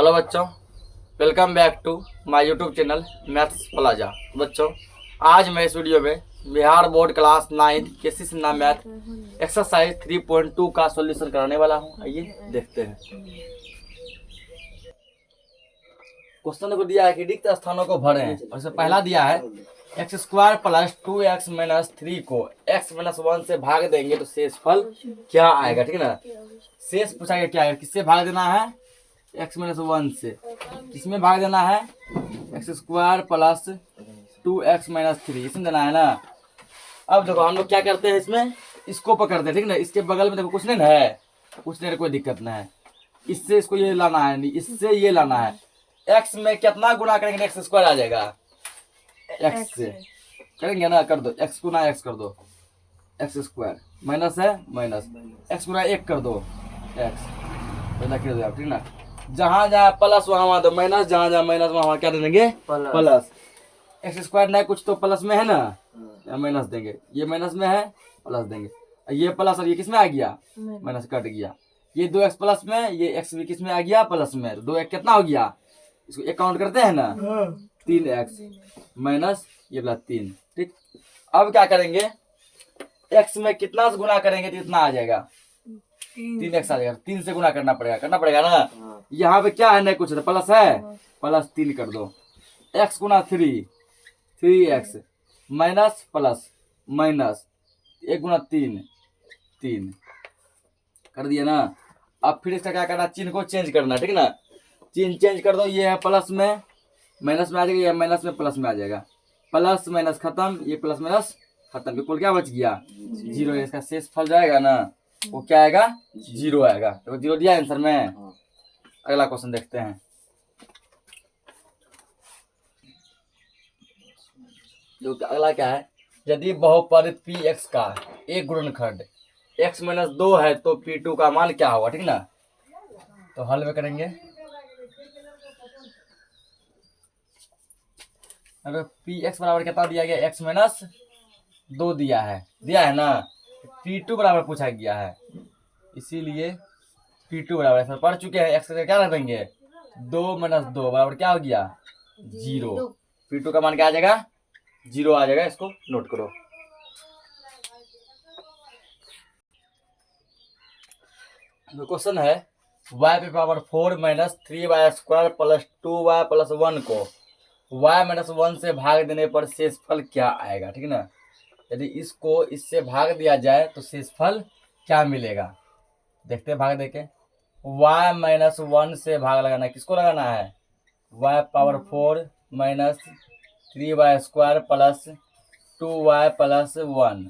Hello बच्चों, welcome back to my YouTube channel maths plaza. बच्चों, आज मैं इस वीडियो में Bihar board class 9 KC Sinha math exercise 3.2 का सॉल्यूशन कराने वाला हूं। आइए देखते हैं। क्वेश्चन को दिया है कि रिक्त स्थानों को भरें, और इसमें पहला दिया है x square plus 2x minus 3 को x माइनस 1 से भाग देंगे तो शेषफल क्या आएगा। ठीक है ना, शेष पूछा गया क्या है, किससे भाग देना है, x माइनस 1 से। किसमें भाग देना है, x square plus 2x minus 3, इसमें देना है ना। अब देखो हम लोग क्या करते हैं, इसमें इसको पकड़ते हैं। ठीक है ना, इसके बगल में देखो कुछ नहीं है, कुछ नहीं, कोई दिक्कत नहीं है। इससे इसको ये लाना है, नहीं इससे ये लाना है। x में कितना गुना करेंगे, एक्स स्क्वायर आ जाएगा। x से करेंगे ना, कर दो, x गुना x कर दो, एक्स स्क्वायर माइनस है माइनस, x गुना 1 कर दो x, लिख दो आप। ठीक ना, जहां जहां प्लस वहां दो माइनस, जहां जहां माइनस वहां क्या दे देंगे प्लस। एक्स स्क्वायर नहीं कुछ तो प्लस में है ना, या माइनस देंगे। ये माइनस में है, प्लस देंगे। ये प्लस और ये किस में आ गया, माइनस कट गया। ये 2x प्लस में, ये x भी किस में आ गया, प्लस में। तो 2x कितना हो गया, इसको एक काउंट करते हैं ना, 3x माइनस ये प्लस 3। ठीक, अब क्या करेंगे, x में कितना से गुना करेंगे तो इतना आ जाएगा, 3x आ जाएगा। 3 से गुना करना पड़ेगा ना। यहाँ पे क्या है, नहीं कुछ, प्लस है, प्लस 3 कर दो। x गुना 3x माइनस प्लस माइनस 1 गुना 3 कर दिया ना। अब फिर इसका क्या करना, चिन्ह को चेंज करना। ठीक है ना, चिन्ह चेंज कर दो। ये है प्लस में माइनस में आ जाएगा, ये माइनस में प्लस में आ जाएगा। प्लस माइनस खत्म, ये प्लस माइनस खत्म, बिल्कुल क्या बच गया, 0। इसका शेष फल जाएगा ना, वो क्या आएगा, 0 आएगा। तो 0 दिया आंसर में। अगला क्वेश्चन देखते हैं। जो अगला क्या है, यदि बहुपद px का एक गुणनखंड x माइनस 2 है तो p2 का मान क्या होगा। ठीक ना, तो हल में करेंगे। अगर px बराबर कितना दिया गया, x माइनस 2 दिया है ना। p2 बराबर पूछा गया है, इसीलिए p2 बराबर इसमें पढ़ चुके हैं। x का क्या रख देंगे, 2 माइनस 2 बराबर क्या हो गया, 0। p2 का मान क्या आ जाएगा, 0 आ जाएगा। इसको नोट करो। क्वेश्चन है y पे power 4 minus 3y square plus 2y plus 1 को y माइनस 1 से भाग देने पर शेषफल क्या आएगा। ठीक है ना, यदि इसको इससे भाग दिया जाए तो शेषफल क्या मिलेगा, देखते हैं। भाग देके y माइनस 1 से भाग लगाना है, किसको लगाना है, y power 4 minus 3y square plus 2y plus 1।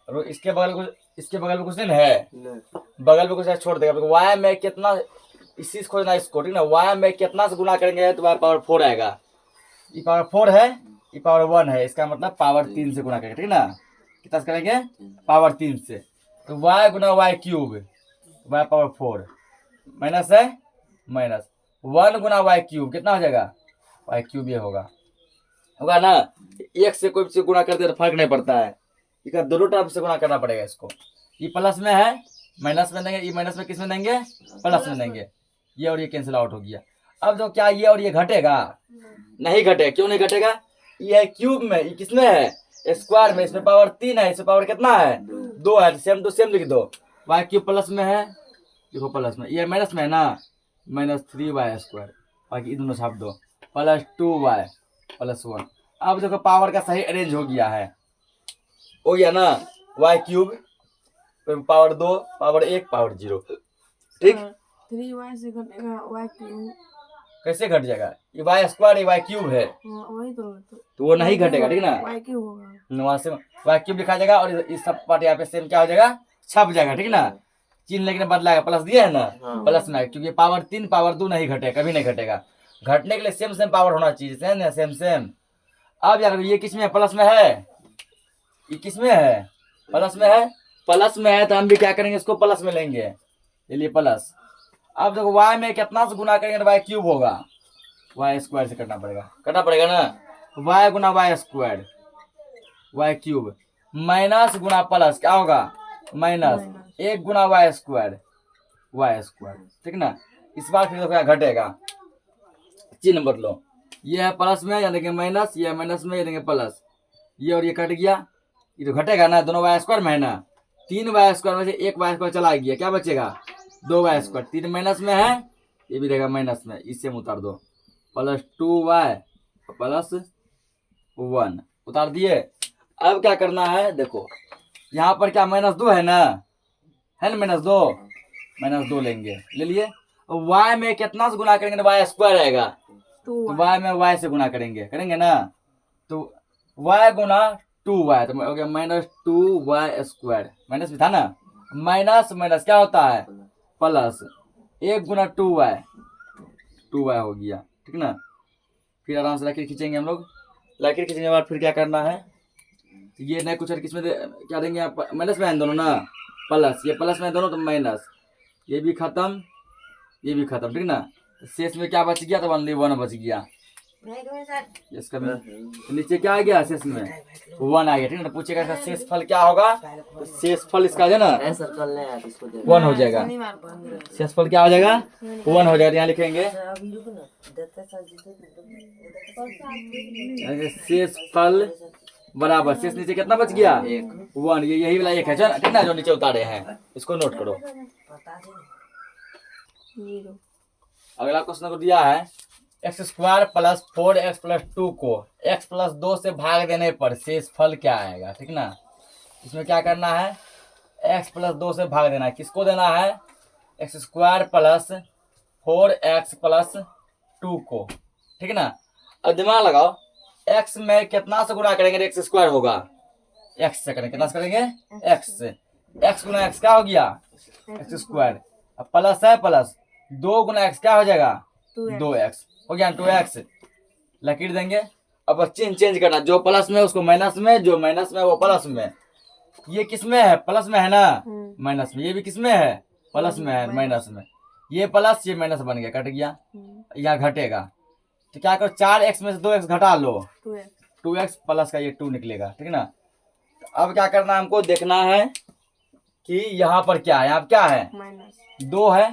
और इसके बगल में कुछ नहीं है, बगल में कुछ है, छोड़ देगा। y में कितना, इसी से खोजना इसको। ठीक ना, y में कितना से गुना करेंगे तो y पावर 4 आएगा। ये पावर 4 है, ये पावर 1 है, इसका मतलब पावर 3 से गुना करेंगे। ठीक ना, कितना से करेंगे, पावर 3 से। तो y गुना y cube, y power 4 minus है माइनस 1 गुना y क्यूब कितना हो जाएगा, y क्यूब। ये होगा ना। एक से कोई से गुना करते तो फर्क नहीं पड़ता है, इसका दोनों तरफ से गुना करना पड़ेगा इसको। ये प्लस में है, माइनस में देंगे, ये माइनस में किस में देंगे, प्लस में देंगे। ये और ये कैंसिल आउट हो गया। अब जो क्या ये और ये घटेगा, नहीं घटेगा। क्यों नहीं घटेगा, ये है क्यूब में, ये किसमें है, स्क्वायर में। इसमें पावर 3 है, इसमें पावर कितना है, 2 है। सेम टू सेम लिख दो। वाई क्यूब प्लस में है, देखो प्लस में, ये माइनस में है ना, माइनस 3y स्क्वायर, बाकी दोनों छाप दो, प्लस 2y प्लस 1। अब देखो पावर का सही अरेंज हो गया है, हो गया ना। y cube power 2 power 1 power 0। ठीक, 3y से घटेगा y क्यूब, कैसे घट जाएगा, ये y स्क्वायर y क्यूब है, वही तो वो नहीं घटेगा। ठीक ना, y क्यूब होगा, वहां से y क्यूब लिखा जाएगा और इस सब पार्ट यहाँ पे सेम क्या हो जाएगा, छप जाएगा। ठीक ना, चिन्ह लेकिन बदलाएगा, प्लस दिया है ना, प्लस में, क्योंकि पावर 3 पावर 2 नहीं घटेगा, कभी नहीं घटेगा। घटने के लिए सेम सेम पावर होना चाहिए, सेम सेम। अब यार ये किस में है, प्लस में है, ये किस में है, प्लस में है। प्लस में है तो हम भी क्या करेंगे, इसको प्लस में लेंगे, ये लिए प्लस। अब देखो y में कितना से गुना करेंगे तो y क्यूब होगा, y स्क्वायर से करना पड़ेगा ना। y गुना y square y cube minus गुना प्लस क्या होगा, माइनस 1 गुना y स्क्वायर। ठीक ना, इस बार फिर देखो यहाँ घटेगा, चिन्ह बदलो, ये है प्लस में यानी कि माइनस, ये माइनस में यानी कि प्लस, ये और ये कट गया, ये तो घटेगा ना, दोनों वाई स्क्वायर में है ना, 3y² में से 1y² चला गया, क्या बचेगा 2y², 3 माइनस में है, ये भी रहेगा माइनस में, इससे उतार दो, प्लस 2y प्लस 1 उतार दिए। अब क्या करना है देखो, यहाँ पर क्या -2 है ना, है ना -2 लेंगे, ले लिए। y में कितना से गुना करेंगे तो y² आएगा, टू तो y में y से गुना करेंगे ना, तो y गुना 2y तो हो गया -2y², माइनस भी था ना, माइनस माइनस क्या होता है प्लस, 1 गुना 2y हो गया, ठीक ना। फिर आराम से लकीर खींचेंगे हम लोग, लकीर खींचने के बाद फिर क्या करना है, ये नहीं कुछ किसमें क्या देंगे, माइनस में है दोनों ना, प्लस, ये प्लस में दोनों तो माइनस, ये भी खत्म ये भी खत्म, ठीक ना। शेष में क्या बच गया, तो ओनली 1 बच गया, इसका नीचे क्या आ गया, शेष में 1 आ गया, ठीक ना। पूछेगा इसका शेष फल क्या होगा, तो शेष फल इसका है ना 1 हो जाएगा, शेष फल क्या हो जाएगा 1 हो जाएगा, यहाँ लिखेंगे शेष फल बराबर, शेष नीचे कितना बच गया 1, ये यही वाला 1 है, ठीक ना, जो नीचे उतारे हैं, इसको नोट करो। अगला क्वेश्चन को दिया है x² प्लस 4x प्लस 2 को x प्लस 2 से भाग देने पर शेष फल क्या आएगा, ठीक ना। इसमें क्या करना है, x प्लस 2 से भाग देना है, किसको देना है x² प्लस 4x प्लस 2 को, ठीक ना। अब दिमाग लगाओ, x में कितना से गुणा करेंगे x² होगा, x से करेंगे, कितना से करेंगे x से, x गुना x क्या हो गया x², अब प्लस है प्लस 2 गुना x क्या हो जाएगा 2x हो गया 2x, लकीर देंगे। अब चिन्ह चेंज करना, जो प्लस में उसको माइनस में, जो माइनस में वो प्लस में, ये किस में है प्लस में है ना, माइनस में, ये भी किस में है प्लस में है माइनस में, ये प्लस ये माइनस बन गया, कट गया, यहाँ घटेगा, तो क्या करो 4x में से 2x घटा लो, 2x प्लस का ये 2 निकलेगा, ठीक ना। अब क्या करना है, हमको देखना है कि यहाँ पर क्या है, यहाँ पर क्या है 2 है,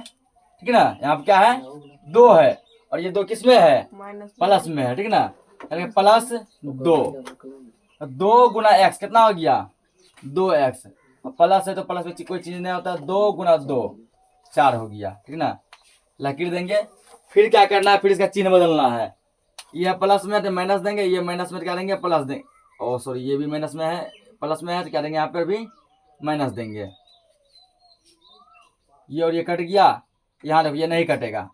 ठीक ना, यहाँ पर क्या है 2 है, और ये 2 किस में है प्लस में है, ठीक ना, प्लस 2 गुना x कितना हो गया 2x, प्लस है तो प्लस में कोई चीज नहीं होता, 2 गुना 2 4 हो गया, ठीक ना। लकीर देंगे, फिर क्या करना है, फिर इसका चिन्ह बदलना है, ये प्लस में तो माइनस देंगे, ये माइनस में क्या देंगे प्लस देंगे, ओ सॉरी ये भी माइनस में है प्लस में है, तो क्या देंगे यहाँ पर भी माइनस देंगे, ये और ये कट गया, यहाँ देखो ये नहीं कटेगा,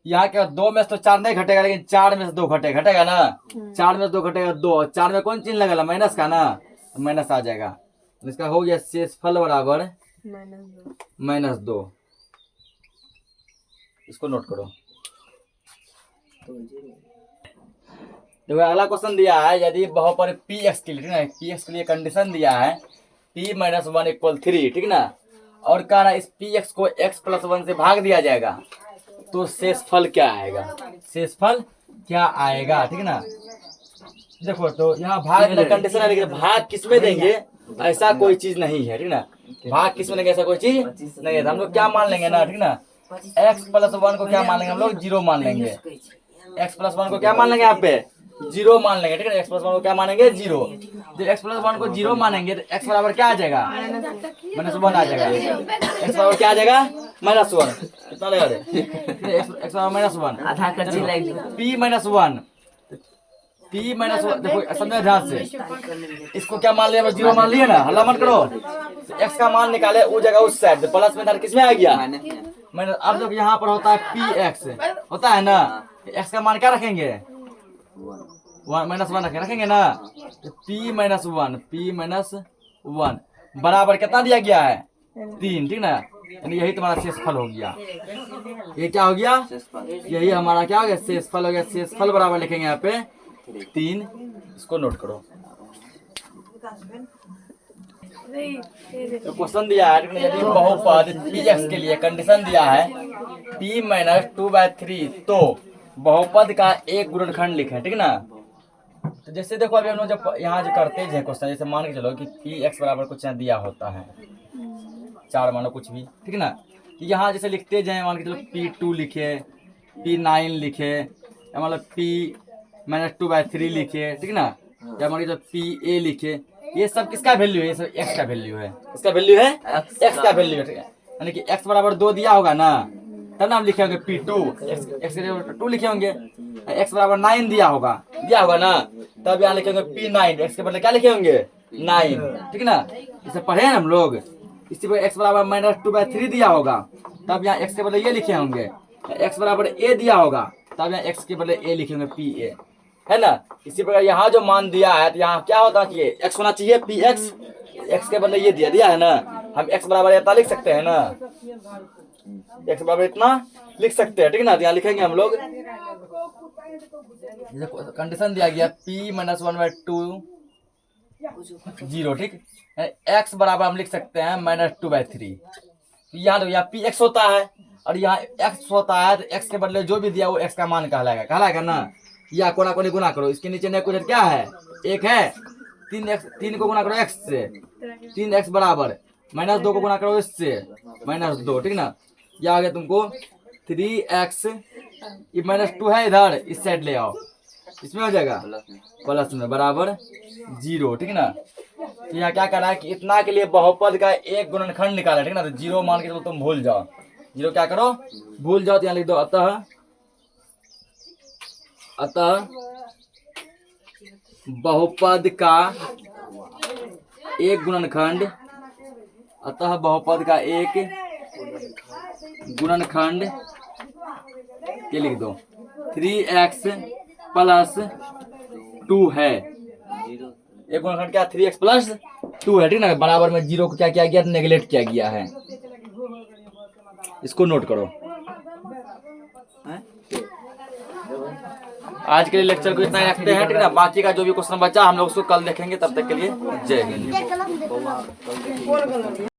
यहाँ के 2 में से तो 4 नहीं घटेगा, लेकिन 4 में से 2 घटेगा ना, 4 में से 2 घटेगा 2, 4 में कौन चिन्ह लगेगा माइनस का ना, तो माइनस आ जाएगा, तो इसका हो गया शेष फल बराबर -2, इसको नोट करो। देखो अगला क्वेश्चन दिया है, यदि बहुपद px के लिए, ठीक ना, px के लिए कंडीशन दिया है p - 1 = 3, ठीक ना, और कह रहा है इस px को x + 1 से भाग दिया जाएगा, तो शेष फल क्या आएगा, शेष फल क्या आएगा, ठीक ना। देखो तो यहाँ भाग में कंडीशन है, लेकिन भाग किसमें देंगे ऐसा कोई चीज नहीं है, ठीक ना, भाग किसमें देंगे ऐसा कोई चीज नहीं है, तो हम लोग क्या मान लेंगे ना, ठीक ना, x + 1 को क्या मान लेंगे हम लोग 0 मान लेंगे, x + 1 को क्या मान लेंगे यहाँ पे 0 मान लेंगे, ठीक है, x + 1 को क्या मानेंगे 0, जब x + 1 को 0 मानेंगे तो x बराबर क्या आ जाएगा -1 आ जाएगा, x बराबर क्या आ जाएगा -1, कितना लगा रे x बराबर -1 आधा कच्ची लाइन p - 1 p - 1 देखो समझो ध्यान से, इसको क्या मान लिया 0 मान लिया ना, हल्ला मत करो, x का मान निकाले वो जगह उस साइड, प्लस में किस में आ गया मैंने, अब देखो यहाँ पर होता है px होता है ना, x का मान क्या रखेंगे 1 रखेंगे ना, तो p - 1 बराबर कितना दिया गया है 3, ठीक ना, यानी यही तुम्हारा शेष फल हो गया, ये क्या हो गया यही हमारा क्या हो गया शेष फल हो गया, शेष फल बराबर लिखेंगे यहाँ पे 3, इसको नोट करो। तो क्वेश्चन दिया है, यदि बहुपद px के लिए कंडीशन दिया है p - 2/3, तो बहुपद का एक गुणनखंड लिखें, ठीक ना। तो जैसे देखो अभी हम लोग जब यहाँ जो करते हैं क्वेश्चन, जैसे मान के चलो कि px बराबर कुछ यहाँ दिया होता है 4 मानो कुछ भी, ठीक ना, यहाँ जैसे लिखते जाए, मान के चलो P2 लिखे, P9 लिखे, या मतलब P-2/3 लिखे, ठीक ना, या मान के चलो PA लिखे, ये सब किसका वैल्यू है? ये सब x का वैल्यू है। इसका वैल्यू है x का वैल्यू है, ठीक है। यानी कि x बराबर 2 दिया होगा ना, तब ना हम लिखे होंगे P2, x के जगह 2 लिखे होंगे। x बराबर 9 दिया होगा ना, तब यहाँ लिखेंगे P9, x के बदले क्या लिखे होंगे? 9, ठीक ना। इसे पढ़े हैं हम लोग। इसी पर x बराबर -2/3 दिया होगा, तब यहाँ x के बदले ये लिखे होंगे। x बराबर a दिया होगा, तब यहाँ x के बदले a लिखेंगे PA, है ना। इसी प्रकार यहाँ जो मान दिया है, तो यहाँ क्या होना चाहिए? x होना चाहिए PX, x के बदले ये दिया है ना, हम x बराबर इतना लिख सकते हैं ना, x बराबर इतना लिख सकते हैं, ठीक ना। तो यहाँ लिखेंगे हम लोग, कंडीशन दिया गया P-1/2 0, ठीक। x बराबर हम लिख सकते हैं -2/3। यहाँ देखो, यहाँ PX होता है और यहाँ x होता है, तो x के बदले जो भी दिया वो x का मान कहलाएगा ना। या कोना कोनी गुना करो, इसके नीचे ने कुछ क्या है? 1 है, 3 को गुना करो x से, 3x बराबर -2 को गुना करो इससे, -2, ठीक ना। या आगे तुमको 3x, ये -2 है इधर, इस साइड ले आओ, इसमें हो जाएगा प्लस में बराबर 0, ठीक ना। तो यहाँ क्या करना है कि इतना के लिए बहुपद का एक गुणनखंड निकाला, ठीक ना। तो 0 मान के चलो तुम भूल जाओ, 0 क्या करो? भूल जाओ। तो यहाँ लिख दो अतः बहुपद का एक गुणनखंड, अतः बहुपद का एक गुणनखंड ये लिख दो 3x + 2 है। एक गुणनखंड क्या? 3x + 2 है, ठीक ना। बराबर में 0 को क्या किया गया? नेगलेक्ट किया गया है। इसको नोट करो। आज के लिए लेक्चर को इतना ही रखते हैं, ठीक ना। बाकी का जो भी क्वेश्चन बचा हम लोग उसको कल देखेंगे। तब तक के लिए जय हिंद।